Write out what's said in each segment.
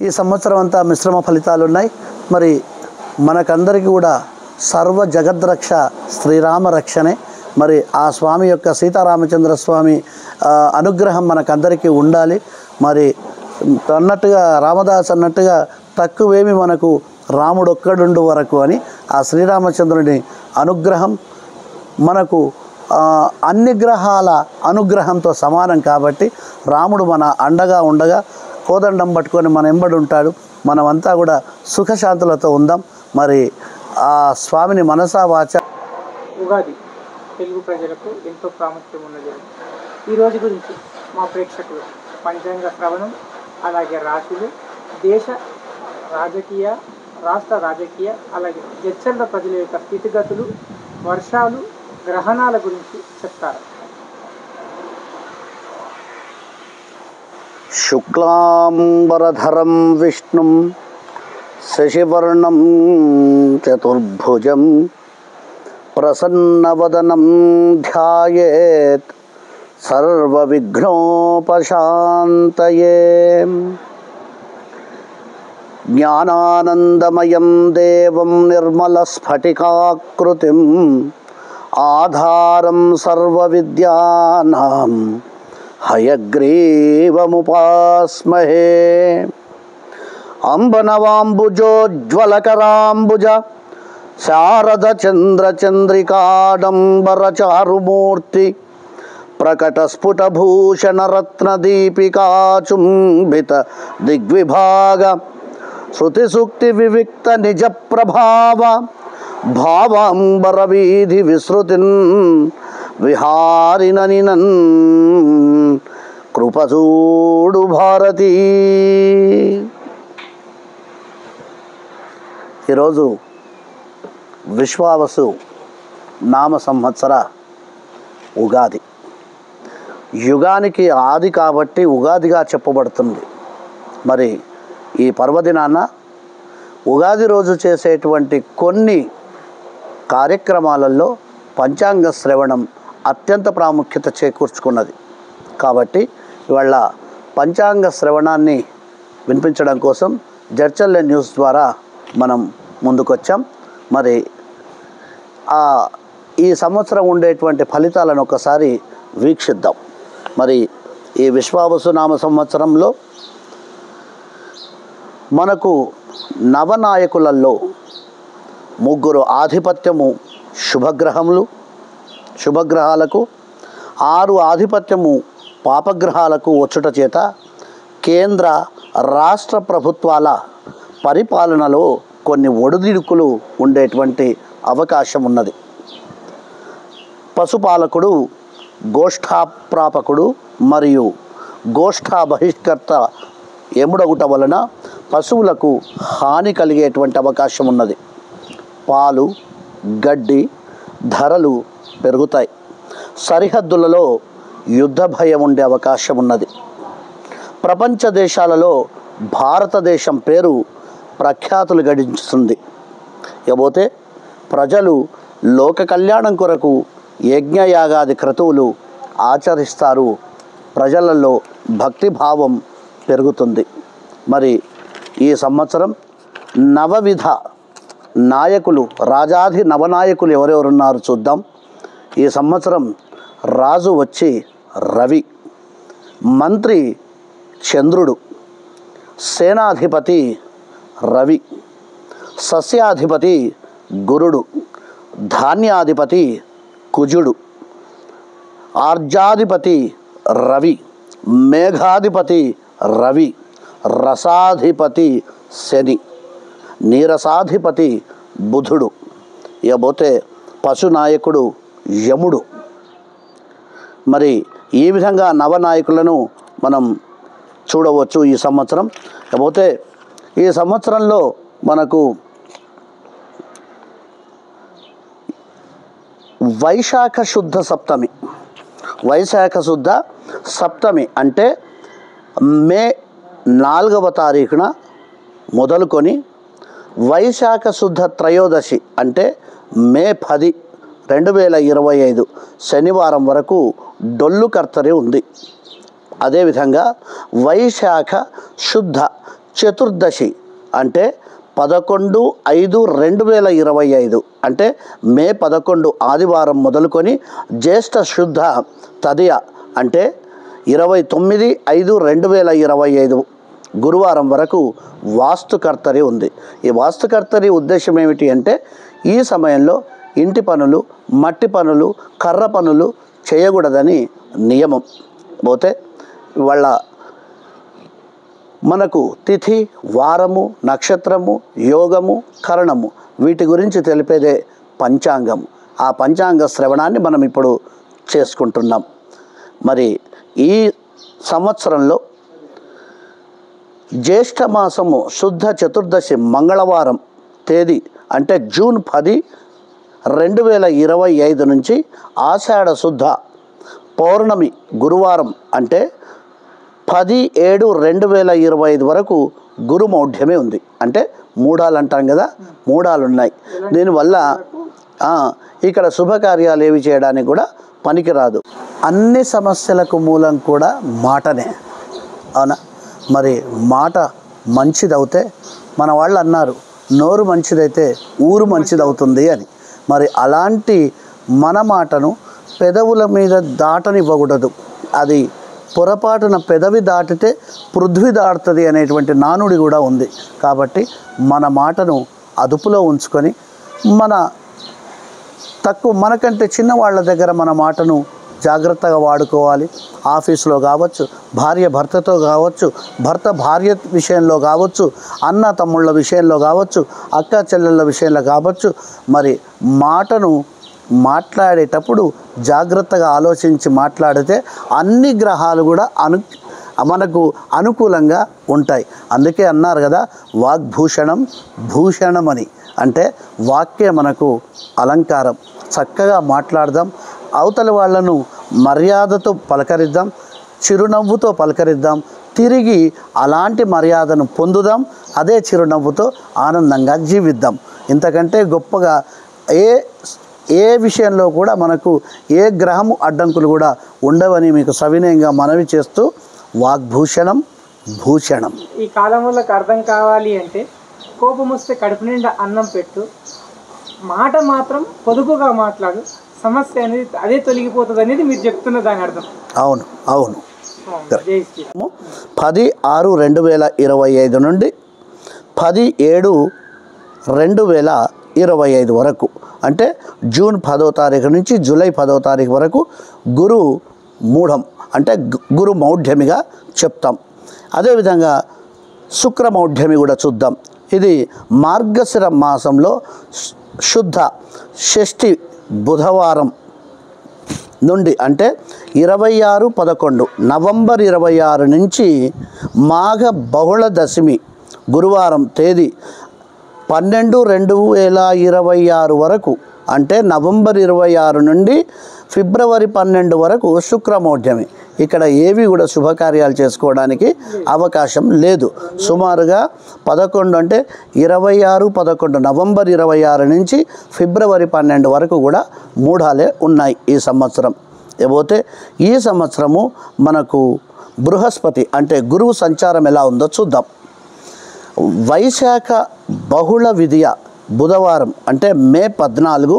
ఈ సంవత్సరం అంతా మిశ్రమ ఫలితాలు ఉన్నాయి. మరి మనకందరికీ కూడా సర్వ జగద్రక్ష శ్రీరామ రక్షణే. మరి ఆ స్వామి యొక్క సీతారామచంద్ర స్వామి అనుగ్రహం మనకందరికీ ఉండాలి. మరి అన్నట్టుగా రామదాస్ అన్నట్టుగా తక్కువేమి మనకు రాముడు ఒక్కడుండు వరకు అని ఆ శ్రీరామచంద్రుని అనుగ్రహం మనకు అన్ని గ్రహాల అనుగ్రహంతో సమానం. కాబట్టి రాముడు మన అండగా ఉండగా కోదండం పట్టుకొని మన ఎంబడి ఉంటాడు. మనమంతా కూడా సుఖశాంతులతో ఉందాం. మరి ఆ స్వామిని మనసా వాచ. ఉగాది తెలుగు ప్రజలకు ఎంతో ప్రాముఖ్యం ఉన్నది. ఈ రోజు గురించి మా ప్రేక్షకులు పంచాంగ శ్రవణం, అలాగే రాశులు, దేశ రాజకీయ, రాష్ట్ర రాజకీయ, అలాగే జడ్చర్ల ప్రజల యొక్క స్థితిగతులు, వర్షాలు, గ్రహణాల గురించి చెప్తారు. శుక్లాంబరధరం విష్ణుం శశివర్ణం చతుర్భుజం ప్రసన్నవదనం ధ్యాయేత్ సర్వవిఘ్నోపశాంతయే. జ్ఞానానందమయం దేవం నిర్మలస్ఫటికాకృతిం ఆధారం సర్వవిద్యానాం హయగ్రీవముపాస్మహే. అంబనవాంబుజోజ్వలకరాంబుజ శారదచంద్రచంద్రికాడంబరచారుమూర్తి ప్రకటస్ఫుటభూషణరత్నదీపికాచుంబిత దిగ్విభాగ శృతిసూక్తి వివిక్త నిజ ప్రభావ భావాంబర వీధి విసృతిన్ విహారిననినన్ కృపచూడు భారతీ. ఈరోజు విశ్వావసు నామ సంవత్సర ఉగాది. యుగానికి ఆది కాబట్టి ఉగాదిగా చెప్పబడుతుంది. మరి ఈ పర్వదినాన ఉగాది రోజు చేసేటువంటి కొన్ని కార్యక్రమాలలో పంచాంగ శ్రవణం అత్యంత ప్రాముఖ్యత చేకూర్చుకున్నది. కాబట్టి ఇవాళ పంచాంగ శ్రవణాన్ని వినిపించడం కోసం జడ్చర్ల న్యూస్ ద్వారా మనం ముందుకొచ్చాం. మరి ఈ సంవత్సరం ఉండేటువంటి ఫలితాలను ఒకసారి వీక్షిద్దాం. మరి ఈ విశ్వావసు నామ సంవత్సరంలో మనకు నవనాయకులలో ముగ్గురు ఆధిపత్యము శుభగ్రహాలకు, 6 ఆధిపత్యము పాపగ్రహాలకు వచ్చుట చేత కేంద్ర రాష్ట్ర ప్రభుత్వాల పరిపాలనలో కొన్ని ఒడిదుడుకులు ఉండేటువంటి అవకాశం ఉన్నది. పశుపాలకుడు, గోష్ఠాప్రాపకుడు మరియు గోష్ఠా బహిష్కర్త ఎముడగుట వలన పశువులకు హాని కలిగేటువంటి అవకాశం ఉన్నది. పాలు, గడ్డి ధరలు పెరుగుతాయి. సరిహద్దులలో యుద్ధ భయం ఉండే అవకాశం ఉన్నది. ప్రపంచ దేశాలలో భారతదేశం పేరు ప్రఖ్యాతులు గడించుతుంది. ఇకపోతే ప్రజలు లోక కళ్యాణం కొరకు యజ్ఞయాగాది క్రతువులు ఆచరిస్తారు. ప్రజలలో భక్తిభావం పెరుగుతుంది. మరి ఈ సంవత్సరం నవవిధ నాయకులు, రాజాధి నవనాయకులు ఎవరెవరున్నారు చూద్దాం. ఈ సంవత్సరం రాజు వచ్చి రవి, మంత్రి చంద్రుడు, సేనాధిపతి రవి, సస్యాధిపతి గురుడు, ధాన్యాధిపతి కుజుడు, ఆర్జాధిపతి రవి, మేఘాధిపతి రవి, రసాధిపతి శని, నీరసాధిపతి బుధుడు. ఇకపోతే పశునాయకుడు యముడు. మరి ఈ విధంగా నవనాయకులను మనం చూడవచ్చు ఈ సంవత్సరం. ఇకపోతే ఈ సంవత్సరంలో మనకు వైశాఖ శుద్ధ సప్తమి అంటే మే 4వ తారీఖున మొదలుకొని వైశాఖ శుద్ధ త్రయోదశి అంటే మే 10, 2025 శనివారం వరకు డొల్లు కర్తరి ఉంది. అదేవిధంగా వైశాఖ శుద్ధ చతుర్దశి అంటే 11/5/2025 అంటే మే 11 ఆదివారం మొదలుకొని జ్యేష్ఠ శుద్ధ తదియ అంటే 29/5/2025 గురువారం వరకు వాస్తుకర్తరి ఉంది. ఈ వాస్తుకర్తరి ఉద్దేశం ఏమిటి అంటే ఈ సమయంలో ఇంటి పనులు, మట్టి పనులు, కర్ర పనులు చేయకూడదని నియమం. పోతే వాళ్ళ మనకు తిథి, వారము, నక్షత్రము, యోగము, కరణము వీటి గురించి తెలిపేదే పంచాంగం. ఆ పంచాంగ శ్రవణాన్ని మనం ఇప్పుడు చేసుకుంటున్నాం. మరి ఈ సంవత్సరంలో జ్యేష్ఠ మాసము శుద్ధ చతుర్దశి మంగళవారం తేదీ అంటే జూన్ 10, 2025 నుంచి ఆషాఢ శుద్ధ పౌర్ణమి గురువారం అంటే 10/7/2025 వరకు గురుమౌఢ్యమే ఉంది. అంటే మూఢాలు అంటాం కదా, మూఢాలు ఉన్నాయి. దీనివల్ల ఇక్కడ శుభకార్యాలు ఏవి చేయడానికి కూడా పనికిరాదు. అన్ని సమస్యలకు మూలం కూడా మాటనే, అవునా? మరి మాట మంచిదవుతే మన వాళ్ళు అన్నారు, నోరు మంచిదైతే ఊరు మంచిదవుతుంది అని. మరి అలాంటి మన మాటను పెదవుల మీద దాటనివ్వకూడదు. అది పొరపాటున పెదవి దాటితే పృథ్వీ దాటుతుంది అనేటువంటి నానుడి కూడా ఉంది. కాబట్టి మన మాటను అదుపులో ఉంచుకొని మనకంటే చిన్నవాళ్ళ దగ్గర మన మాటను జాగ్రత్తగా వాడుకోవాలి. ఆఫీసులో కావచ్చు, భార్య భర్తతో కావచ్చు, భర్త భార్య విషయంలో కావచ్చు, అన్న తమ్ముళ్ళ విషయంలో కావచ్చు, అక్క చెల్లెళ్ళ విషయంలో కావచ్చు. మరి మాటను మాట్లాడేటప్పుడు జాగ్రత్తగా ఆలోచించి మాట్లాడితే అన్ని గ్రహాలు కూడా మనకు అనుకూలంగా ఉంటాయి. అందుకే అన్నారు కదా, వాగ్భూషణం భూషణం అని. అంటే వాక్య మనకు అలంకారం. చక్కగా మాట్లాడదాం, అవతలి వాళ్ళను మర్యాదతో పలకరిద్దాం, చిరునవ్వుతో పలకరిద్దాం, తిరిగి అలాంటి మర్యాదను పొందుదాం, అదే చిరునవ్వుతో ఆనందంగా జీవిద్దాం. ఇంతకంటే గొప్పగా ఏ విషయంలో కూడా మనకు ఏ గ్రహము అడ్డంకులు కూడా ఉండవని మీకు సవినయంగా మనవి చేస్తూ, వాగ్భూషణం భూషణం. ఈ కాలంలోకి అర్థం కావాలి అంటే కోపం వస్తే కడుపు నిండా అన్నం పెట్టు, మాట మాత్రం పొదుపుగా మాట్లాడు, సమస్య అనేది అదే తొలగిపోతుంది అనేది మీరు చెప్తున్న దాని అర్థం. అవును అవును. 10/6/2025 నుండి 10/7/2025 వరకు అంటే జూన్ 10వ తారీఖు నుంచి జూలై 10వ తారీఖు వరకు గురు మూఢం అంటే గురు మౌఢ్యమిగా చెప్తాం. అదేవిధంగా శుక్రమౌఢ్యమి కూడా చూద్దాం. ఇది మార్గశిర మాసంలో శుద్ధ షష్ఠి బుధవారం నుండి అంటే 26/11 నవంబర్ 26 నుంచి మాఘ బహుళ దశమి గురువారం తేదీ 12/2/2026 వరకు అంటే నవంబర్ 26 నుండి ఫిబ్రవరి 12 వరకు శుక్రమౌఢ్యమి. ఇక్కడ ఏవి కూడా శుభకార్యాలు చేసుకోవడానికి అవకాశం లేదు. సుమారుగా 11 అంటే 26/11 నవంబర్ 26 నుంచి ఫిబ్రవరి 12 వరకు కూడా మూఢాలే ఉన్నాయి ఈ సంవత్సరం. లేకపోతే ఈ సంవత్సరము మనకు బృహస్పతి అంటే గురువు సంచారం ఎలా ఉందో చూద్దాం. వైశాఖ బహుళ విధియ బుధవారం అంటే మే 14,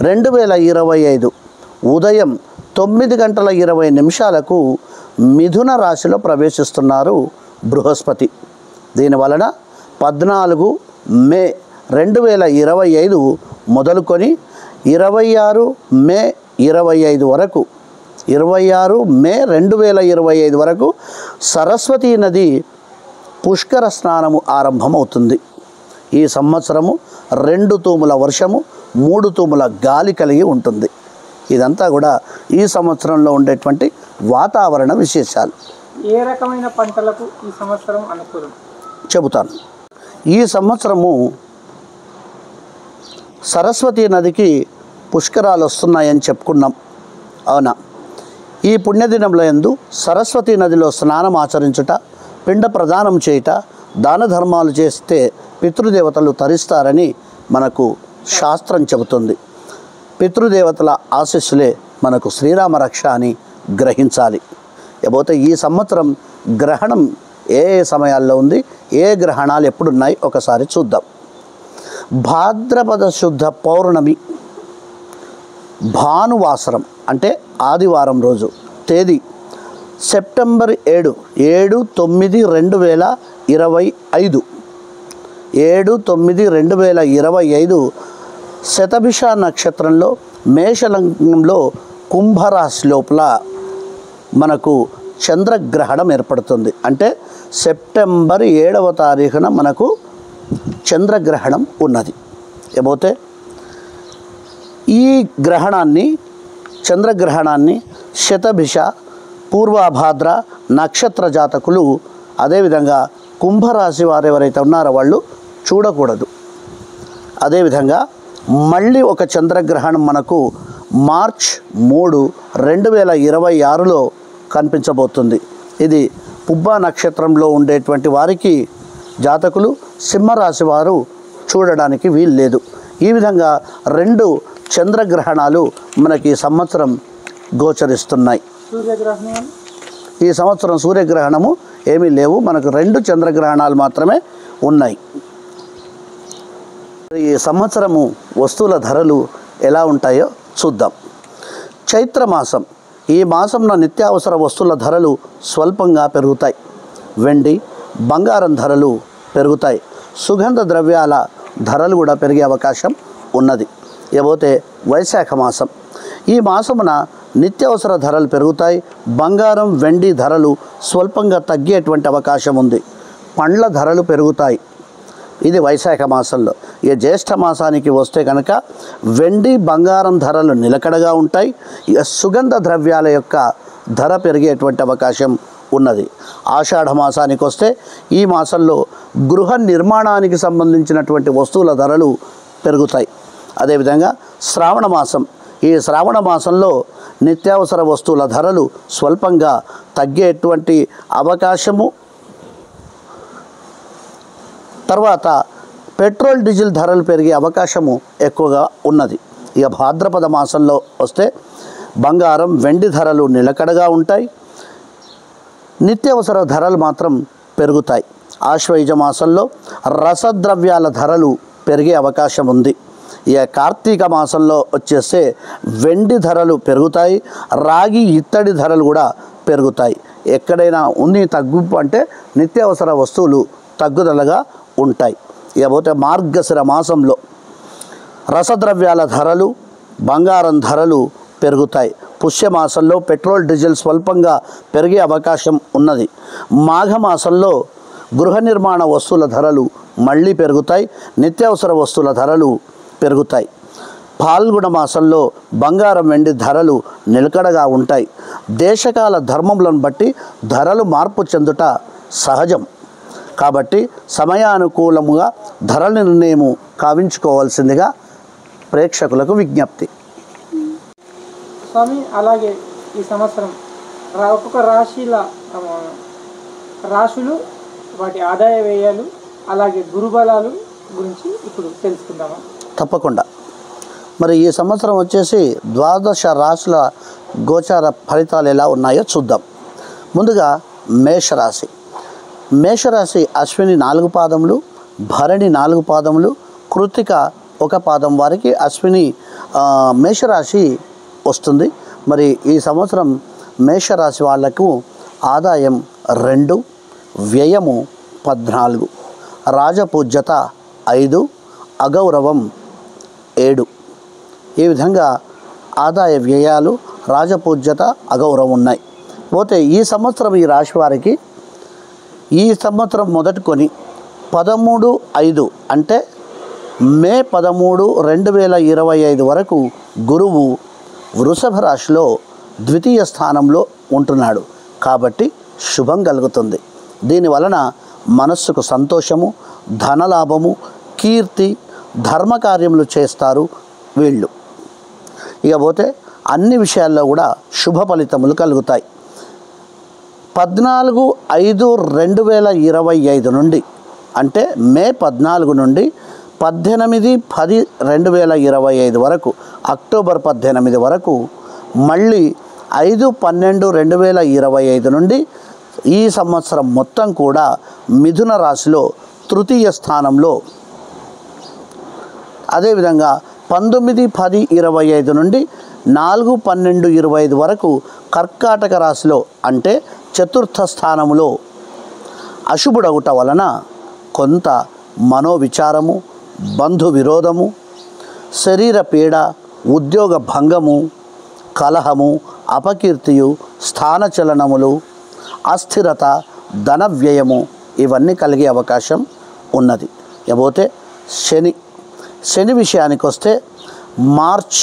2025 ఉదయం 9:20 మిథున రాశిలో ప్రవేశిస్తున్నారు బృహస్పతి. దీనివలన 14 మే 2025 మొదలుకొని 26 మే 25 వరకు 26 మే 2025 వరకు సరస్వతీ నది పుష్కర స్నానము ఆరంభమవుతుంది. ఈ సంవత్సరము 2 తూముల వర్షము, 3 తూముల గాలి కలిగి ఉంటుంది. ఇదంతా కూడా ఈ సంవత్సరంలో ఉండేటువంటి వాతావరణ విశేషాలు. ఏ రకమైన పంటలకు ఈ సంవత్సరం అనుకూలం చెబుతాను. ఈ సంవత్సరము సరస్వతీ నదికి పుష్కరాలు వస్తున్నాయని చెప్పుకున్నాం, అవునా? ఈ పుణ్యదినంలో యందు సరస్వతీ నదిలో స్నానం ఆచరించుట, పిండ ప్రదానం చేయుట, దాన ధర్మాలు చేస్తే పితృదేవతలు తరిస్తారని మనకు శాస్త్రం చెబుతుంది. పితృదేవతల ఆశీస్సులే మనకు శ్రీరామ రక్ష అని గ్రహించాలి. లేకపోతే ఈ సంవత్సరం గ్రహణం ఏ ఏ సమయాల్లో ఉంది, ఏ గ్రహణాలు ఎప్పుడున్నాయి ఒకసారి చూద్దాం. భాద్రపద శుద్ధ పౌర్ణమి భానువాసరం అంటే ఆదివారం రోజు, తేదీ సెప్టెంబర్ 7, 7/9/2025, 7/9/2025 శతభిష నక్షత్రంలో మేషలగ్నంలో కుంభరాశి లోపల మనకు చంద్రగ్రహణం ఏర్పడుతుంది. అంటే సెప్టెంబర్ 7వ తారీఖున మనకు చంద్రగ్రహణం ఉన్నది. ఏమవుతే ఈ గ్రహణాన్ని, చంద్రగ్రహణాన్ని శతభిష, పూర్వభాద్ర నక్షత్ర జాతకులు, అదేవిధంగా కుంభరాశి వారు ఎవరైతే ఉన్నారో వాళ్ళు చూడకూడదు. అదేవిధంగా మళ్ళీ ఒక చంద్రగ్రహణం మనకు మార్చ్ 3, 2026లో కనిపించబోతుంది. ఇది పుబ్బా నక్షత్రంలో ఉండేటువంటి వారికి, జాతకులు సింహరాశి వారు చూడడానికి వీలు లేదు. ఈ విధంగా 2 చంద్రగ్రహణాలు మనకి ఈ సంవత్సరం గోచరిస్తున్నాయి. సూర్యగ్రహణం ఈ సంవత్సరం సూర్యగ్రహణము ఏమీ లేవు, మనకు 2 చంద్రగ్రహణాలు మాత్రమే ఉన్నాయి. ఈ సంవత్సరము వస్తువుల ధరలు ఎలా ఉంటాయో చూద్దాం. చైత్రమాసం, ఈ మాసంలో నిత్యావసర వస్తువుల ధరలు స్వల్పంగా పెరుగుతాయి. వెండి, బంగారం ధరలు పెరుగుతాయి. సుగంధ ద్రవ్యాల ధరలు కూడా పెరిగే అవకాశం ఉన్నది. ఇకపోతే వైశాఖ మాసం, ఈ మాసమున నిత్యావసర ధరలు పెరుగుతాయి. బంగారం, వెండి ధరలు స్వల్పంగా తగ్గేటువంటి అవకాశం ఉంది. పండ్ల ధరలు పెరుగుతాయి. ఇది వైశాఖ మాసంలో. ఈ జ్యేష్ఠ మాసానికి వస్తే కనుక వెండి, బంగారం ధరలు నిలకడగా ఉంటాయి. ఇక సుగంధ ద్రవ్యాల యొక్క ధర పెరిగేటువంటి అవకాశం ఉన్నది. ఆషాఢ మాసానికి వస్తే ఈ మాసంలో గృహ నిర్మాణానికి సంబంధించినటువంటి వస్తువుల ధరలు పెరుగుతాయి. అదేవిధంగా శ్రావణ మాసం, ఈ శ్రావణ మాసంలో నిత్యావసర వస్తువుల ధరలు స్వల్పంగా తగ్గేటువంటి అవకాశము. తర్వాత పెట్రోల్, డీజిల్ ధరలు పెరిగే అవకాశము ఎక్కువగా ఉన్నది. ఇక భాద్రపద మాసంలో వస్తే బంగారం, వెండి ధరలు నిలకడగా ఉంటాయి. నిత్యావసర ధరలు మాత్రం పెరుగుతాయి. ఆశ్వయుజ మాసంలో రసద్రవ్యాల ధరలు పెరిగే అవకాశం ఉంది. ఇక కార్తీక మాసంలో వచ్చేస్తే వెండి ధరలు పెరుగుతాయి. రాగి, ఇత్తడి ధరలు కూడా పెరుగుతాయి. ఎక్కడైనా ఉంది తగ్గింపు అంటే నిత్యావసర వస్తువులు తగ్గుదలగా ఉంటాయి. ఇకపోతే మార్గశిర మాసంలో రసద్రవ్యాల ధరలు, బంగారం ధరలు పెరుగుతాయి. పుష్యమాసంలో పెట్రోల్, డీజిల్ స్వల్పంగా పెరిగే అవకాశం ఉన్నది. మాఘమాసంలో గృహ నిర్మాణ వస్తువుల ధరలు మళ్ళీ పెరుగుతాయి. నిత్యావసర వస్తువుల ధరలు పెరుగుతాయి. పాల్గొన మాసంలో బంగారం, వెండి ధరలు నిలకడగా ఉంటాయి. దేశకాల ధర్మములను బట్టి ధరలు మార్పు చెందుట సహజం. కాబట్టి సమయానుకూలముగా ధరల నిర్ణయము కావించుకోవాల్సిందిగా ప్రేక్షకులకు విజ్ఞప్తి. స్వామి, అలాగే ఈ సంవత్సరం ఒక్కొక్క రాశులు, వాటి ఆదాయ వ్యయాలు, అలాగే గురుబలాలు గురించి ఇప్పుడు తెలుసుకుందామా? తప్పకుండా. మరి ఈ సంవత్సరం వచ్చేసి 12 రాశుల గోచార ఫలితాలు ఎలా ఉన్నాయో చూద్దాం. ముందుగా మేషరాశి. మేషరాశి అశ్విని 4 పాదములు, భరణి 4 పాదములు, కృత్తిక 1 పాదం వారికి అశ్విని మేషరాశి వస్తుంది. మరి ఈ సంవత్సరం మేషరాశి వాళ్లకు ఆదాయం 2, వ్యయము 14, రాజపూజ్యత 5, అగౌరవం 7. ఈ విధంగా ఆదాయ వ్యయాలు, రాజపూజ్యత, అగౌరవం ఉన్నాయి. పోతే ఈ సంవత్సరం ఈ రాశి వారికి ఈ సంవత్సరం మొదలుకొని 13/5 అంటే మే 13, 2025 వరకు గురువు వృషభ రాశిలో ద్వితీయ స్థానంలో ఉంటున్నాడు. కాబట్టి శుభం కలుగుతుంది. దీనివలన మనస్సుకు సంతోషము, ధనలాభము, కీర్తి, ధర్మకార్యములు చేస్తారు వీళ్ళు. ఇకపోతే అన్ని విషయాల్లో కూడా శుభ ఫలితములు కలుగుతాయి. 14/5/2025 నుండి అంటే మే 14 నుండి 18/10/2025 వరకు, అక్టోబర్ 18 వరకు, మళ్ళీ 5/12/2025 నుండి ఈ సంవత్సరం మొత్తం కూడా మిథున రాశిలో తృతీయ స్థానంలో, అదేవిధంగా 19-10-25 నుండి 4-12-25 వరకు కర్కాటక రాశిలో అంటే చతుర్థ స్థానంలో అశుభుడవుట వలన కొంత మనోవిచారము, బంధు విరోధము, శరీర పీడ, ఉద్యోగ భంగము, కలహము, అపకీర్తియు, స్థానచలనములు, అస్థిరత, ధన వ్యయము ఇవన్నీ కలిగే అవకాశం ఉన్నది. ఇకపోతే శని విషయానికి వస్తే మార్చ్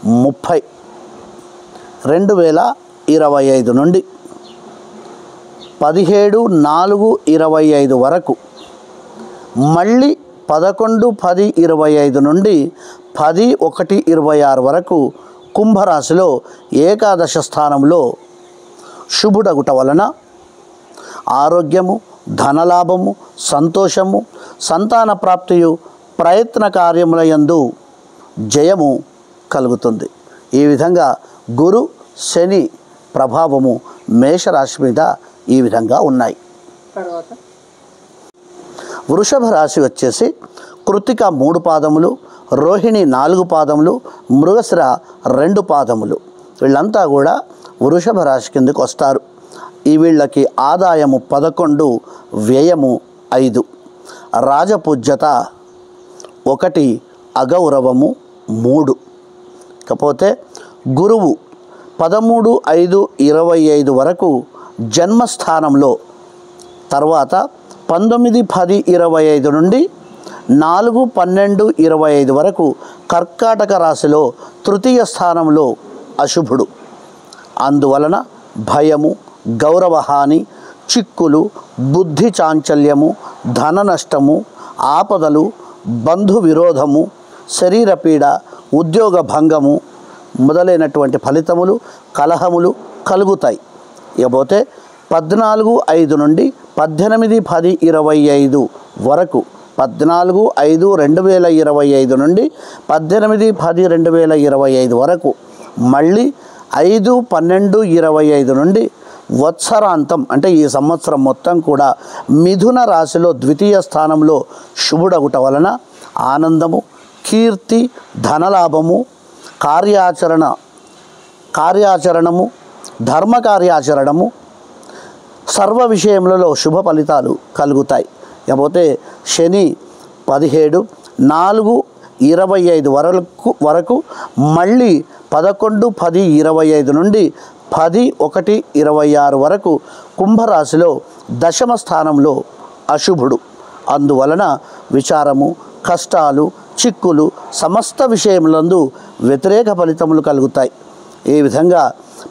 30, 2025 నుండి 17-4-25 వరకు, మళ్ళీ 11-10-25 నుండి 10-1-26 వరకు కుంభరాశిలో ఏకాదశ స్థానంలో శుభుడగుట వలన ఆరోగ్యము, ధనలాభము, సంతోషము, సంతాన ప్రాప్తియు, ప్రయత్న కార్యములయందు జయము కలుగుతుంది. ఈ విధంగా గురు శని ప్రభావము మేషరాశి మీద ఈ విధంగా ఉన్నాయి. తర్వాత వృషభ రాశి వచ్చేసి కృత్తిక 3 పాదములు, రోహిణి 4 పాదములు, మృగశిర 2 పాదములు. వీళ్ళంతా కూడా వృషభ రాశి కిందకు వస్తారు. ఈ వీళ్ళకి ఆదాయము 11, వ్యయము 5, రాజపూజ్యత 1, అగౌరవము 3. ఇకపోతే గురువు 13-5-25 వరకు జన్మస్థానంలో, తర్వాత 19-10-25 నుండి 4-12-25 వరకు కర్కాటక రాశిలో తృతీయ స్థానంలో అశుభుడు. అందువలన భయము, గౌరవహాని, చిక్కులు, బుద్ధి చాంచల్యము, ధన నష్టము, ఆపదలు, బంధు విరోధము, శరీర పీడ, ఉద్యోగ భంగము మొదలైనటువంటి ఫలితములు, కలహములు కలుగుతాయి. ఇకపోతే 14-5 నుండి 18-10-25 వరకు, 14-5-2025 నుండి 18-10-2025 వరకు, మళ్ళీ 5-12-25 నుండి వత్సరాంతం అంటే ఈ సంవత్సరం మొత్తం కూడా మిథున రాశిలో ద్వితీయ స్థానంలో శుభుడగుట వలన ఆనందము, కీర్తి, ధనలాభము, కార్యాచరణము, ధర్మ కార్యాచరణము, సర్వ విషయములలో శుభ ఫలితాలు కలుగుతాయి. ఇకపోతే శని 17-4-25 వరకు మళ్ళీ 11-10-25 నుండి 10-1-26 వరకు కుంభరాశిలో దశమ స్థానంలో అశుభుడు. అందువలన విచారము, కష్టాలు, చిక్కులు, సమస్త విషయములందు వ్యతిరేక ఫలితములు కలుగుతాయి. ఈ విధంగా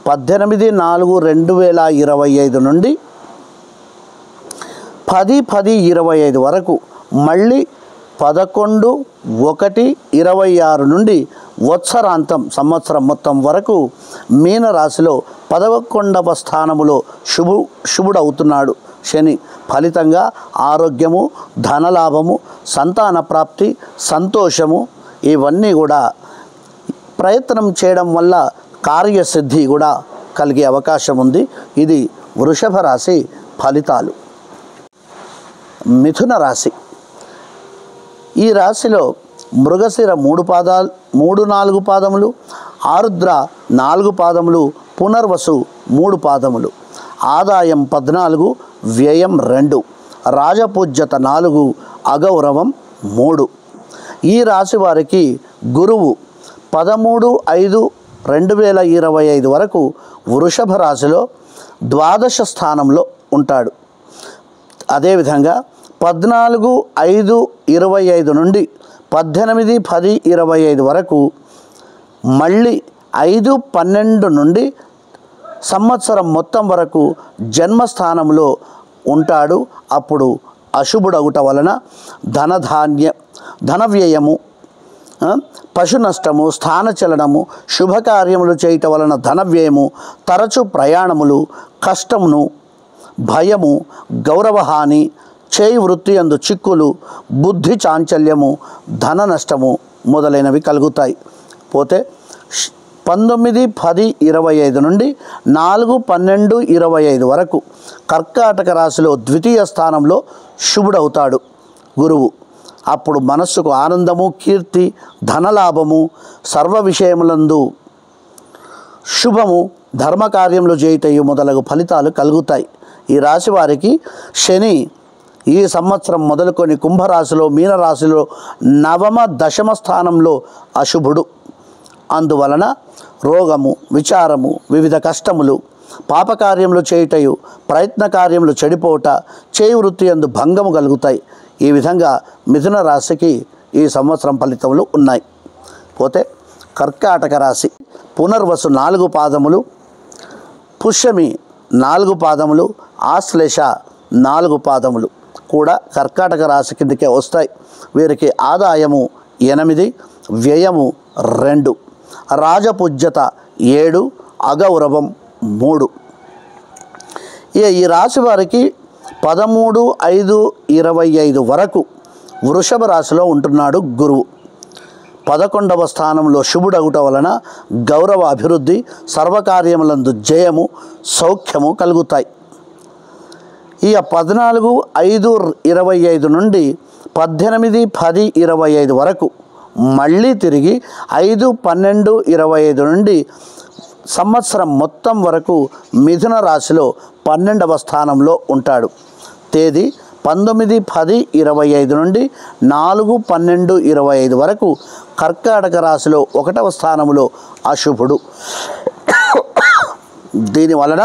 18-4-2025 నుండి 10-10-25 వరకు, మళ్ళీ 11-1-26 నుండి వత్సరాంతం సంవత్సరం మొత్తం వరకు మీనరాశిలో 11వ స్థానములో శుభుడవుతున్నాడు శని. ఫలితంగా ఆరోగ్యము, ధనలాభము, సంతాన ప్రాప్తి, సంతోషము ఇవన్నీ కూడా ప్రయత్నం చేయడం వల్ల కార్యసిద్ధి కూడా కలిగే అవకాశం ఉంది. ఇది వృషభ రాశి ఫలితాలు. మిథున రాశి, ఈ రాశిలో మృగశిర 3-4 పాదములు, ఆరుద్ర 4 పాదములు, పునర్వసు 3 పాదములు, ఆదాయం 14, వ్యయం 2, రాజపూజ్యత 4, అగౌరవం 3. ఈ రాశి వారికి గురువు 13-5-2025 వరకు వృషభ రాశిలో ద్వాదశ స్థానంలో ఉంటాడు. అదేవిధంగా 14-5-25 నుండి 18-10-25 వరకు, మళ్ళీ 5-12 నుండి సంవత్సరం మొత్తం వరకు జన్మస్థానంలో ఉంటాడు. అప్పుడు అశుభుడగుట వలన ధన వ్యయము, పశు నష్టము, స్థానచలనము, శుభకార్యములు చేయటం వలన ధన వ్యయము, తరచు ప్రయాణములు, కష్టమును, భయము, గౌరవహాని, చేయి వృత్తి అందు చిక్కులు, బుద్ధి చాంచల్యము, ధన నష్టము మొదలైనవి కలుగుతాయి. పోతే 19-10-25 నుండి 4-12-25 వరకు కర్కాటక రాశిలో ద్వితీయ స్థానంలో శుభుడవుతాడు గురువు. అప్పుడు మనస్సుకు ఆనందము, కీర్తి, ధనలాభము, సర్వ విషయములందు శుభము, ధర్మకార్యములు చేయుటయు మొదలగు ఫలితాలు కలుగుతాయి. ఈ రాశి వారికి శని ఈ సంవత్సరం మొదలుకొని కుంభరాశిలో, మీనరాశిలో నవమ, దశమ స్థానంలో అశుభుడు. అందువలన రోగము, విచారము, వివిధ కష్టములు, పాపకార్యములు చేయుటయు, ప్రయత్న కార్యములు చెడిపోవట, చేయి వృత్తి యందు భంగము కలుగుతాయి. ఈ విధంగా మిథున రాశికి ఈ సంవత్సరం ఫలితములు ఉన్నాయి. పోతే కర్కాటక రాశి పునర్వసు 4 పాదములు, పుష్యమి 4 పాదములు, ఆశ్లేష 4 పాదములు కూడా కర్కాటక రాశి కిందకే వస్తాయి. వీరికి ఆదాయము 8, వ్యయము 2, రాజపూజ్యత 7, అగౌరవం 3. ఈ రాశి వారికి 13-5-25 వరకు వృషభ రాశిలో ఉంటున్నాడు గురువు. 11వ స్థానంలో శుభుడగుట వలన గౌరవ అభివృద్ధి, సర్వకార్యములందు జయము, సౌఖ్యము కలుగుతాయి. ఇక 14-5-25 నుండి 18-10-25 వరకు మళ్ళీ తిరిగి 5-12-25 నుండి సంవత్సరం మొత్తం వరకు మిథున రాశిలో 12వ స్థానంలో ఉంటాడు. తేదీ 19-10-25 నుండి 4-12-25 వరకు కర్కాటక రాశిలో 1వ స్థానంలో అశుభుడు. దీని వలన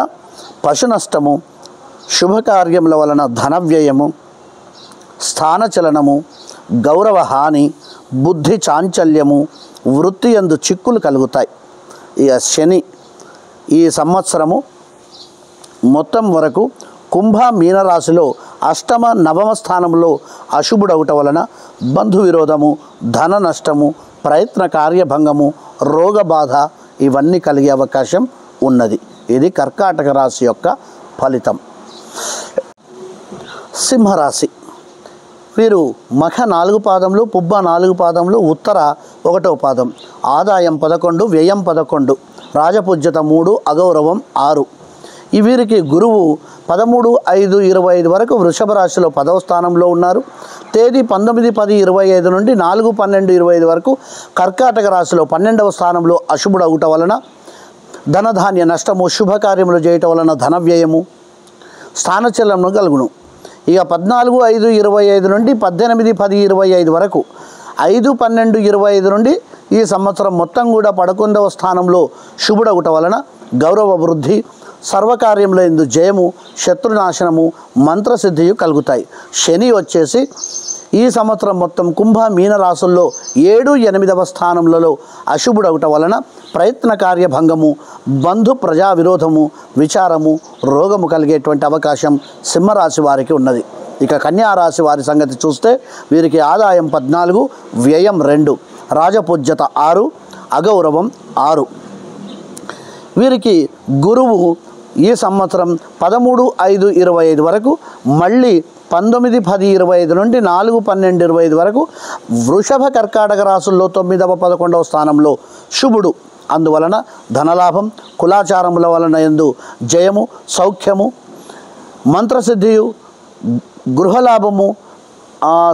పశు నష్టము, శుభకార్యముల వలన ధనవ్యయము, స్థానచలనము, గౌరవ హాని, బుద్ధి చాంచల్యము, వృత్తి యందు చిక్కులు కలుగుతాయి. ఇక శని ఈ సంవత్సరము మొత్తం వరకు కుంభ, మీనరాశిలో 8మ, 9వ స్థానంలో అశుభుడవుట వలన బంధు విరోధము, ధన నష్టము, ప్రయత్న కార్యభంగము, రోగబాధ ఇవన్నీ కలిగే అవకాశం ఉన్నది. ఇది కర్కాటక రాశి యొక్క ఫలితం. సింహరాశి వీరు మఖ 4 పాదములు, పుబ్బ 4 పాదములు, ఉత్తర 1వ పాదం. ఆదాయం 11, వ్యయం 11, రాజపూజ్యత 3, అగౌరవం 6. ఈ వీరికి గురువు 13-5-25 వరకు వృషభ రాశిలో 10వ స్థానంలో ఉన్నారు. తేదీ 19-10-25 నుండి 4-12-25 వరకు కర్కాటక రాశిలో 12వ స్థానంలో అశుభుడవుట వలన ధనధాన్య నష్టము, శుభకార్యములు చేయటం వలన ధన వ్యయము, స్థానచలనము కలుగును. ఇక 14-5-25 నుండి 18-10-25 వరకు 5-12-25 నుండి ఈ సంవత్సరం మొత్తం కూడా 11వ స్థానంలో శుభుడగుట వలన గౌరవ వృద్ధి, సర్వకార్యంలో ఎందు జయము, శత్రునాశనము, మంత్రసిద్ధియు కలుగుతాయి. శని వచ్చేసి ఈ సంవత్సరం మొత్తం కుంభ, మీన రాశుల్లో 7-8వ స్థానములలో అశుభుడగుట వలన ప్రయత్న కార్యభంగము, బంధు ప్రజా విరోధము, విచారము, రోగము కలిగేటువంటి అవకాశం సింహరాశి వారికి ఉన్నది. ఇక కన్యారాశి వారి సంగతి చూస్తే వీరికి ఆదాయం 14, వ్యయం 2, రాజపూజ్యత 6, అగౌరవం 6. వీరికి గురువు ఈ సంవత్సరం 13-5-25 వరకు మళ్ళీ 19-10-25 నుండి 4-12-25 వరకు వృషభ, కర్కాటక రాశుల్లో 9వ, 11వ స్థానంలో శుభుడు. అందువలన ధనలాభం, కులాచారముల వలన యందు జయము, సౌఖ్యము, మంత్రసిద్ధియు, గృహలాభము,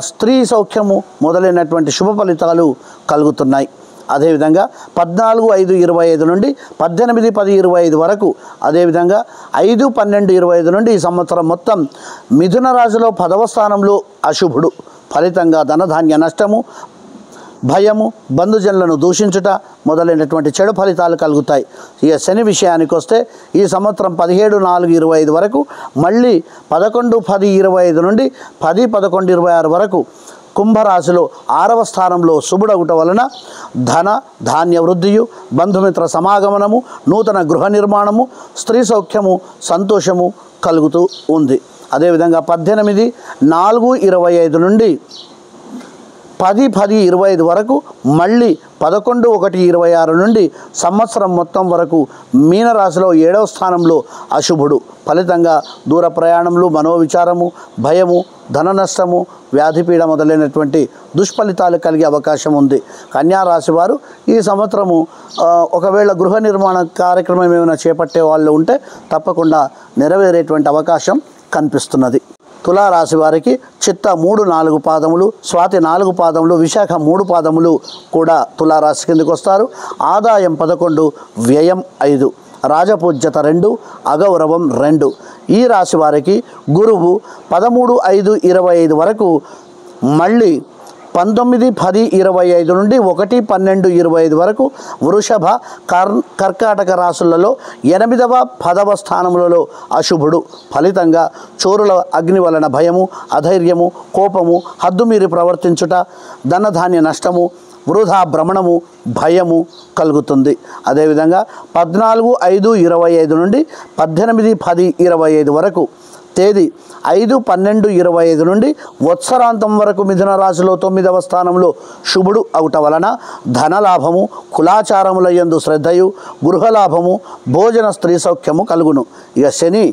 స్త్రీ సౌఖ్యము మొదలైనటువంటి శుభ ఫలితాలు కలుగుతున్నాయి. అదేవిధంగా 14-5-25 నుండి 18-10-25 వరకు, అదేవిధంగా 5-12-25 నుండి ఈ సంవత్సరం మొత్తం మిథున రాశిలో 10వ స్థానంలో అశుభుడు. ఫలితంగా ధనధాన్య నష్టము, భయము, బంధుజనులను దూషించుట మొదలైనటువంటి చెడు ఫలితాలు కలుగుతాయి. ఇక శని విషయానికి వస్తే ఈ సంవత్సరం 17-4-25 వరకు, మళ్ళీ 11-10-25 నుండి 10-11-26 వరకు కుంభరాశిలో 6వ స్థానంలో శుభుడగుట వలన ధన ధాన్య వృద్ధియు, బంధుమిత్ర సమాగమనము, నూతన గృహ నిర్మాణము, స్త్రీ సౌఖ్యము, సంతోషము కలుగుతూ ఉంది. అదేవిధంగా 18-4-25 నుండి 10-10-25 వరకు, మళ్ళీ 11-1-26 నుండి సంవత్సరం మొత్తం వరకు మీనరాశిలో 7వ స్థానంలో అశుభుడు. ఫలితంగా దూర ప్రయాణములు, మనోవిచారము, భయము, ధన నష్టము, వ్యాధిపీడ మొదలైనటువంటి దుష్ఫలితాలు కలిగే అవకాశం ఉంది. కన్యారాశి వారు ఈ సంవత్సరము ఒకవేళ గృహ నిర్మాణ కార్యక్రమం ఏమైనా చేపట్టే వాళ్ళు ఉంటే తప్పకుండా నెరవేరేటువంటి అవకాశం కనిపిస్తున్నది. తులారాశి వారికి చిత్త 3-4 పాదములు, స్వాతి 4 పాదములు, విశాఖ 3 పాదములు కూడా తులారాశి కిందకు వస్తారు. ఆదాయం 11, వ్యయం 5, రాజపూజ్యత 2, అగౌరవం 2. ఈ రాశి వారికి గురువు 13-5-25 వరకు, మళ్ళీ 19-10-25 నుండి 1-12-25 వరకు వృషభ, కర్కాటక రాశులలో 8వ 10వ స్థానములలో అశుభుడు. ఫలితంగా చోరుల అగ్ని వలన భయము, అధైర్యము, కోపము, హద్దుమీరి ప్రవర్తించుట, ధనధాన్య నష్టము, వృధా భ్రమణము, భయము కలుగుతుంది. అదేవిధంగా 14-5-25 నుండి 18-10-25 వరకు, తేదీ 5-12-25 నుండి వత్సరాంతం వరకు మిథున రాశిలో 9వ స్థానంలో శుభుడు అవుట వలన ధనలాభము, కులాచారముల యందు శ్రద్ధయు, గృహలాభము, భోజన స్త్రీ సౌఖ్యము కలుగును. ఇక శని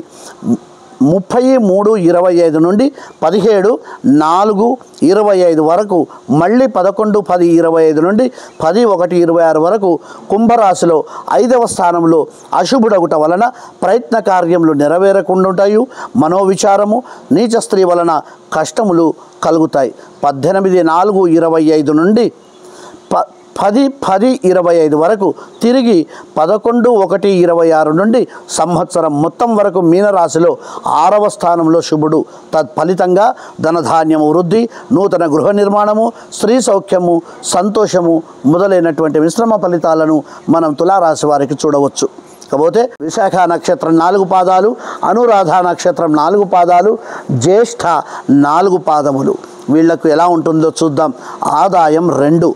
33-25 నుండి 17-4-25 వరకు, మళ్ళీ 11-10-25 నుండి 10-1-26 వరకు కుంభరాశిలో 5వ స్థానంలో అశుభుడగుట వలన ప్రయత్న కార్యములు నెరవేరకుండుంటాయి. మనోవిచారము, నీచ స్త్రీ వలన కష్టములు కలుగుతాయి. 18-4-25 నుండి 10-10-25 వరకు, తిరిగి 11-1-26 నుండి సంవత్సరం మొత్తం వరకు మీనరాశిలో 6వ స్థానంలో శుభుడు. తత్ఫలితంగా ధనధాన్యము వృద్ధి, నూతన గృహ నిర్మాణము, స్త్రీ సౌఖ్యము, సంతోషము మొదలైనటువంటి మిశ్రమ ఫలితాలను మనం తులారాశి వారికి చూడవచ్చు. కాకపోతే విశాఖ నక్షత్రం 4 పాదాలు, అనురాధ నక్షత్రం 4 పాదాలు, జ్యేష్ఠ 4 పాదములు వీళ్లకు ఎలా ఉంటుందో చూద్దాం. ఆదాయం 2,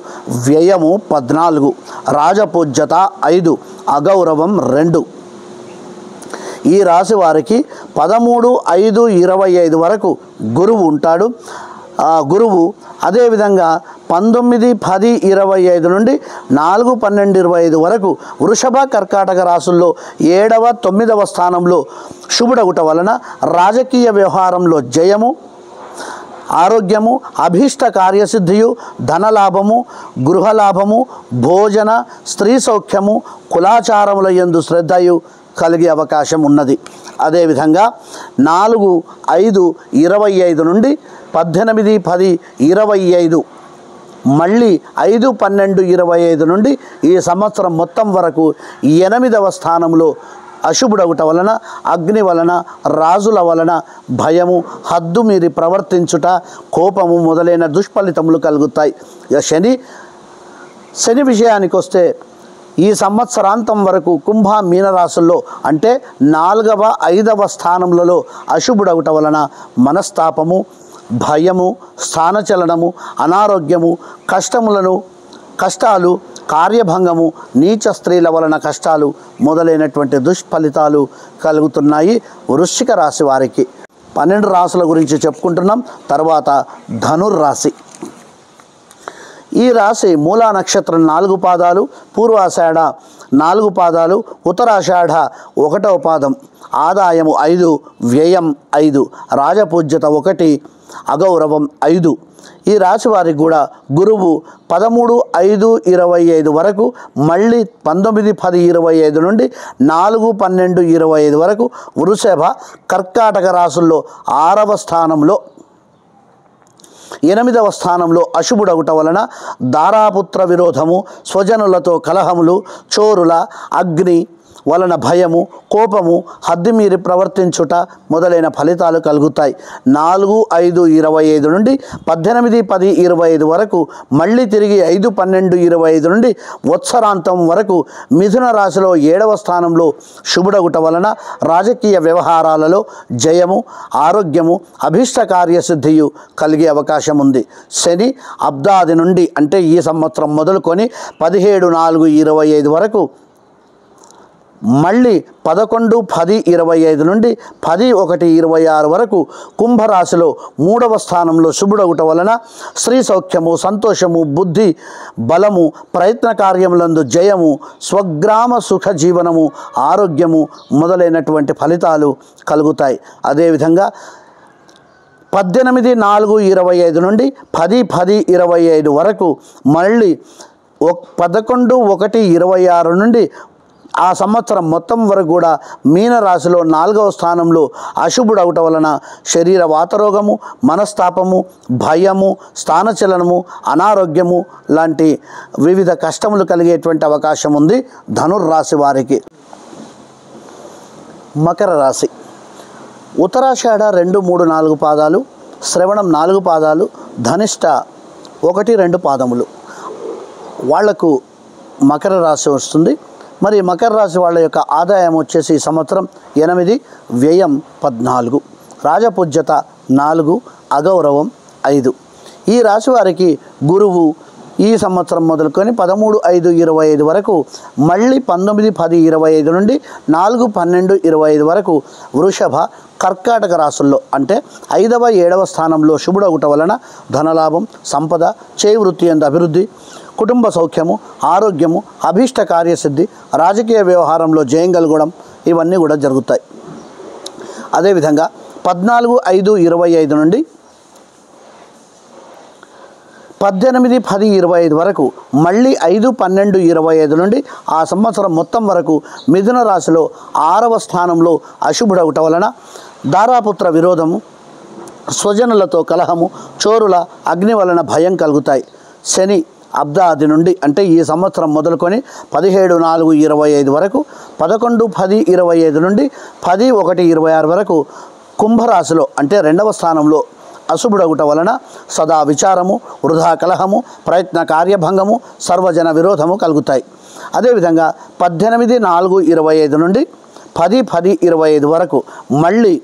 వ్యయము 14, రాజపూజ్యత 5, అగౌరవం 2. ఈ రాశి వారికి 13-5-25 వరకు గురువు ఉంటాడు. గురువు అదేవిధంగా 19-10-25 నుండి 4-12-25 వరకు వృషభ, కర్కాటక రాశుల్లో 7వ 9వ స్థానంలో శుభుడగుట వలన రాజకీయ వ్యవహారంలో జయము, ఆరోగ్యము, అభీష్ట కార్యసిద్ధియు, ధనలాభము, గృహలాభము, భోజన స్త్రీ సౌఖ్యము, కులాచారముల యందు శ్రద్ధయు కలిగే అవకాశం ఉన్నది. అదేవిధంగా 4-5-25 నుండి 18-10-25, మళ్ళీ 5-12-25 నుండి ఈ సంవత్సరం మొత్తం వరకు 8వ స్థానంలో అశుభుడగుట వలన అగ్ని వలన, రాజుల వలన భయము, హద్దు మీరి ప్రవర్తించుట, కోపము మొదలైన దుష్ఫలితములు కలుగుతాయి. ఇక శని విషయానికి వస్తే ఈ సంవత్సరాంతం వరకు కుంభ, మీనరాశుల్లో అంటే 4వ 5వ స్థానములలో అశుభుడగుట వలన మనస్తాపము, భయము, స్థానచలనము, అనారోగ్యము, కష్టాలు, కార్యభంగము, నీచ స్త్రీల వలన కష్టాలు మొదలైనటువంటి దుష్ఫలితాలు కలుగుతున్నాయి వృశ్చిక రాశి వారికి. 12 రాశుల గురించి చెప్పుకుంటున్నాం. తర్వాత ధనుర్రాశి. ఈ రాశి మూలా నక్షత్రం 4 పాదాలు, పూర్వాషాఢ 4 పాదాలు, ఉత్తరాషాఢ 1వ పాదం, ఆదాయము 5, వ్యయం 5, రాజపూజ్యత 1, అగౌరవం 5. ఈ రాశి వారికి కూడా గురువు 13-5-25 వరకు, మళ్ళీ 19-10-25 నుండి 4-12-25 వరకు వృషభ, కర్కాటక రాశుల్లో 6వ స్థానంలో 8వ స్థానంలో అశుభుడగుట వలన దారాపుత్ర విరోధము, స్వజనులతో కలహములు, చోరుల అగ్ని వలన భయము, కోపము, హద్దుమీరి ప్రవర్తించుట మొదలైన ఫలితాలు కలుగుతాయి. 4-5-25 నుండి 18-10-25 వరకు, మళ్ళీ తిరిగి 5-12-25 నుండి వత్సరాంతం వరకు మిథున రాశిలో 7వ స్థానంలో శుభుడగుట వలన రాజకీయ వ్యవహారాలలో జయము, ఆరోగ్యము, అభీష్ట కార్యసిద్ధియు కలిగే అవకాశం ఉంది. శని అబ్దాది నుండి అంటే ఈ సంవత్సరం మొదలుకొని 17-4-25 వరకు మళ్ళీ 11-10-25 నుండి 10-1-26 వరకు కుంభరాశిలో 3వ స్థానంలో శుభుడగుట వలన స్త్రీ సౌఖ్యము, సంతోషము, బుద్ధి బలము, ప్రయత్న కార్యములందు జయము, స్వగ్రామ సుఖ జీవనము, ఆరోగ్యము మొదలైనటువంటి ఫలితాలు కలుగుతాయి. అదేవిధంగా 18-4-25 నుండి 10-10-25 వరకు మళ్ళీ 11-1-26 నుండి ఆ సంవత్సరం మొత్తం వరకు కూడా మీనరాశిలో 4వ స్థానంలో అశుభుడవటం వలన శరీర వాతరోగము, మనస్తాపము, భయము, స్థానచలనము, అనారోగ్యము లాంటి వివిధ కష్టములు కలిగేటువంటి అవకాశం ఉంది ధనుర్రాశి వారికి. మకర రాశి ఉత్తరాషాఢ 2, 3, 4 పాదాలు, శ్రవణం 4 పాదాలు, ధనిష్ట 1, 2 పాదములు వాళ్లకు మకర రాశి వస్తుంది. మరి మకర రాశి వాళ్ళ యొక్క ఆదాయం వచ్చేసి ఈ సంవత్సరం 8, వ్యయం 14, రాజపూజ్యత 4, అగౌరవం 5. ఈ రాశి వారికి గురువు ఈ సంవత్సరం మొదలుకొని 13-5-25 వరకు, మళ్ళీ 19-10-25 నుండి 4-12-25 వరకు వృషభ, కర్కాటక రాశుల్లో అంటే 5వ 7వ స్థానంలో శుభుడగుట వలన ధనలాభం, సంపద, చేయి వృత్తి యందు అభివృద్ధి, కుటుంబ సౌఖ్యము, ఆరోగ్యము, అభీష్ట కార్యసిద్ధి, రాజకీయ వ్యవహారంలో జయం కలగడం ఇవన్నీ కూడా జరుగుతాయి. అదేవిధంగా 14-5-25 నుండి 18-10-25 వరకు, మళ్ళీ 5-12-25 నుండి ఆ సంవత్సరం మొత్తం వరకు మిథున రాశిలో 6వ స్థానంలో అశుభుడగుట వలన దారాపుత్ర విరోధము, స్వజనులతో కలహము, చోరుల అగ్ని వలన భయం కలుగుతాయి. శని అబ్దాది నుండి అంటే ఈ సంవత్సరం మొదలుకొని 17-4-25 వరకు, 11-10-25 నుండి 10-1-26 వరకు కుంభరాశిలో అంటే 2వ స్థానంలో అశుభుడగుట వలన సదా విచారము, వృధా కలహము, ప్రయత్న కార్యభంగము, సర్వజన విరోధము కలుగుతాయి. అదేవిధంగా 18-4-25 నుండి 10-10-25 వరకు, మళ్ళీ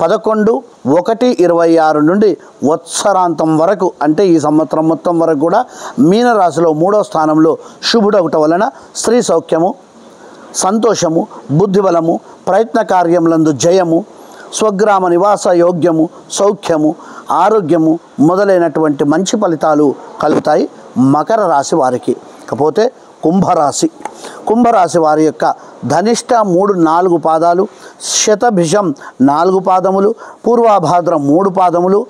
11-1-26 నుండి వత్సరాంతం వరకు అంటే ఈ సంవత్సరం మొత్తం వరకు కూడా మీనరాశిలో 3వ స్థానంలో శుభుడగుట వలన స్త్రీ సౌఖ్యము, సంతోషము, బుద్ధిబలము, ప్రయత్న కార్యములందు జయము, స్వగ్రామ నివాస యోగ్యము, సౌఖ్యము, ఆరోగ్యము మొదలైనటువంటి మంచి ఫలితాలు కలుగుతాయి మకర రాశి వారికి. ఇకపోతే కుంభరాశి వారి యొక్క ధనిష్ట 3-4 పాదాలు, శతభిషం 4 పాదములు, పూర్వాభాద్రం 3 పాదములు,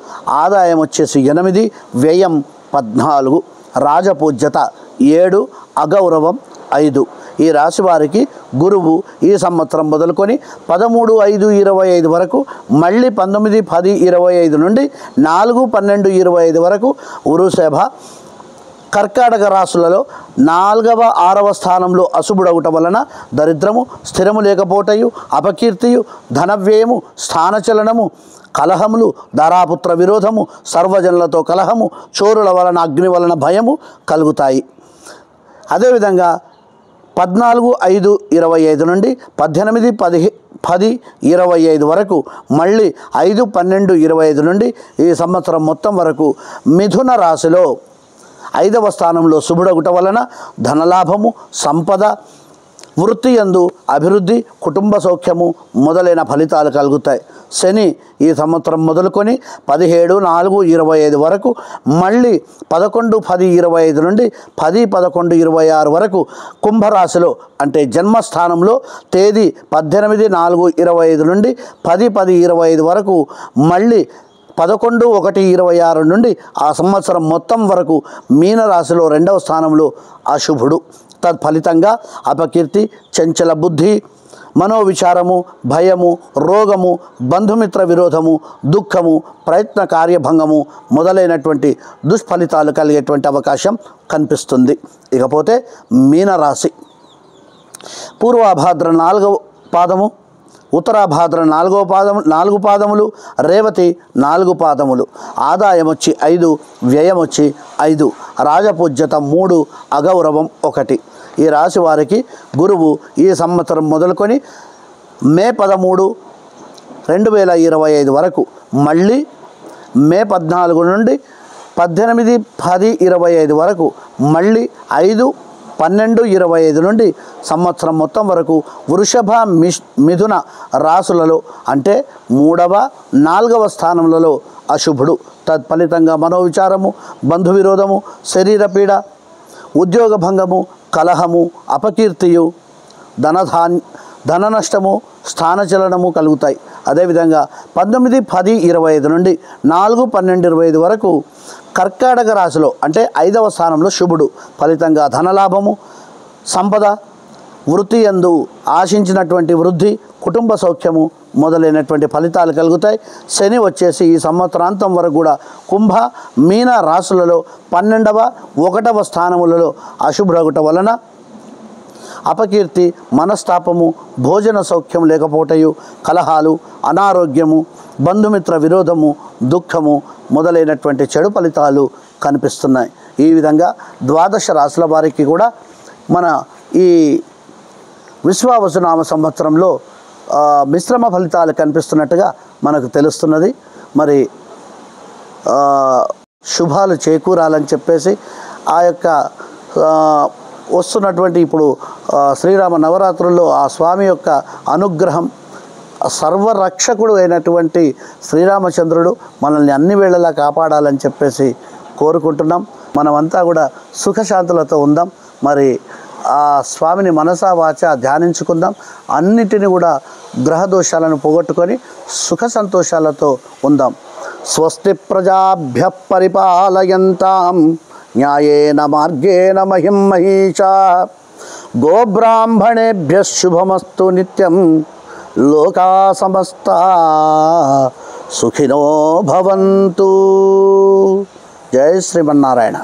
ఆదాయం వచ్చేసి 8, వ్యయం 14, రాజపూజ్యత 7, అగౌరవం 5. ఈ రాశి వారికి గురువు ఈ సంవత్సరం మొదలుకొని 13-5-25 వరకు, మళ్ళీ 19-10-25 నుండి 4-12-25 వరకు వృషభ, కర్కాటక రాశులలో 4వ 6వ స్థానంలో అశుభుడగుట వలన దరిద్రము, స్థిరము లేకపోటయు, అపకీర్తియు, ధనవ్యయము, స్థానచలనము, కలహములు, దారాపుత్ర విరోధము, సర్వజనులతో కలహము, చోరుల వలన అగ్ని వలన భయము కలుగుతాయి. అదేవిధంగా 14-5-25 నుండి 18-10-25 వరకు, మళ్ళీ 5-12-25 నుండి ఈ సంవత్సరం మొత్తం వరకు మిథున రాశిలో 5వ స్థానంలో శుభుడగుట వలన ధనలాభము, సంపద, వృత్తి యందు అభివృద్ధి, కుటుంబ సౌఖ్యము మొదలైన ఫలితాలు కలుగుతాయి. శని ఈ సంవత్సరం మొదలుకొని 17-4-25 వరకు, మళ్ళీ 11-10-25 నుండి 10-11-26 వరకు కుంభరాశిలో అంటే జన్మస్థానంలో తేదీ 18-4-25 నుండి 10-10-25 వరకు, మళ్ళీ 11-1-26 నుండి ఆ సంవత్సరం మొత్తం వరకు మీనరాశిలో 2వ స్థానంలో అశుభుడు. తత్ఫలితంగా అపకీర్తి, చంచల బుద్ధి, మనోవిచారము, భయము, రోగము, బంధుమిత్ర విరోధము, దుఃఖము, ప్రయత్న కార్యభంగము మొదలైనటువంటి దుష్ఫలితాలు కలిగేటువంటి అవకాశం కనిపిస్తుంది. ఇకపోతే మీనరాశి పూర్వాభాద్ర 4వ పాదము, ఉత్తరాభాద్ర 4 పాదములు, రేవతి 4 పాదములు, ఆదాయం వచ్చి 5, వ్యయం వచ్చి 5, రాజపూజ్యత 3, అగౌరవం 1. ఈ రాశి వారికి గురువు ఈ సంవత్సరం మొదలుకొని మే 13, 2025 వరకు, మళ్ళీ మే 14 నుండి 18-10-25 వరకు, మళ్ళీ 5, 12:25 నుండి సంవత్సరం మొత్తం వరకు వృషభ మిథున రాసులలో అంటే 3వ 4వ స్థానములలో అశుభుడు. తత్ఫలితంగా మనోవిచారము, బంధు విరోధము, శరీరపీడ, ఉద్యోగ భంగము, కలహము, అపకీర్తియు, ధన నష్టము, స్థానచలనము కలుగుతాయి. అదేవిధంగా 19-10-25 నుండి 4-12-25 వరకు కర్కాటక రాశిలో అంటే 5వ స్థానంలో శుభుడు. ఫలితంగా ధనలాభము, సంపద, వృత్తి యందు ఆశించినటువంటి వృద్ధి, కుటుంబ సౌఖ్యము మొదలైనటువంటి ఫలితాలు కలుగుతాయి. శని వచ్చేసి ఈ సంవత్సరాంతం వరకు కూడా కుంభ, మీన రాశులలో 12వ 1వ స్థానములలో అశుభ్రగుట వలన అపకీర్తి, మనస్తాపము, భోజన సౌఖ్యం లేకపోవటయు, కలహాలు, అనారోగ్యము, బంధుమిత్ర విరోధము, దుఃఖము మొదలైనటువంటి చెడు ఫలితాలు కనిపిస్తున్నాయి. ఈ విధంగా 12 రాశుల వారికి కూడా మన ఈ విశ్వావసునామ సంవత్సరంలో మిశ్రమ ఫలితాలు కనిపిస్తున్నట్టుగా మనకు తెలుస్తున్నది. మరి శుభాలు చేకూరాలని చెప్పేసి ఆ యొక్క వస్తున్నటువంటి ఇప్పుడు శ్రీరామ నవరాత్రుల్లో ఆ స్వామి యొక్క అనుగ్రహం, సర్వరక్షకుడు అయినటువంటి శ్రీరామచంద్రుడు మనల్ని అన్ని వేళలా కాపాడాలని చెప్పేసి కోరుకుంటున్నాం. మనమంతా కూడా సుఖశాంతులతో ఉందాం. మరి ఆ స్వామిని మనసా వాచ ధ్యానించుకుందాం. అన్నిటిని కూడా గ్రహ దోషాలను పోగొట్టుకొని సుఖ సంతోషాలతో ఉందాం. స్వస్తి ప్రజాభ్య పరిపాలయంతాం న్యాయేన మార్గేణ మహిం మహీషా గోబ్రాహ్మణేభ్య శుభమస్తు నిత్యం లోకా సమస్తా సుఖినో భవంతు. జై శ్రీమన్నారాయణ.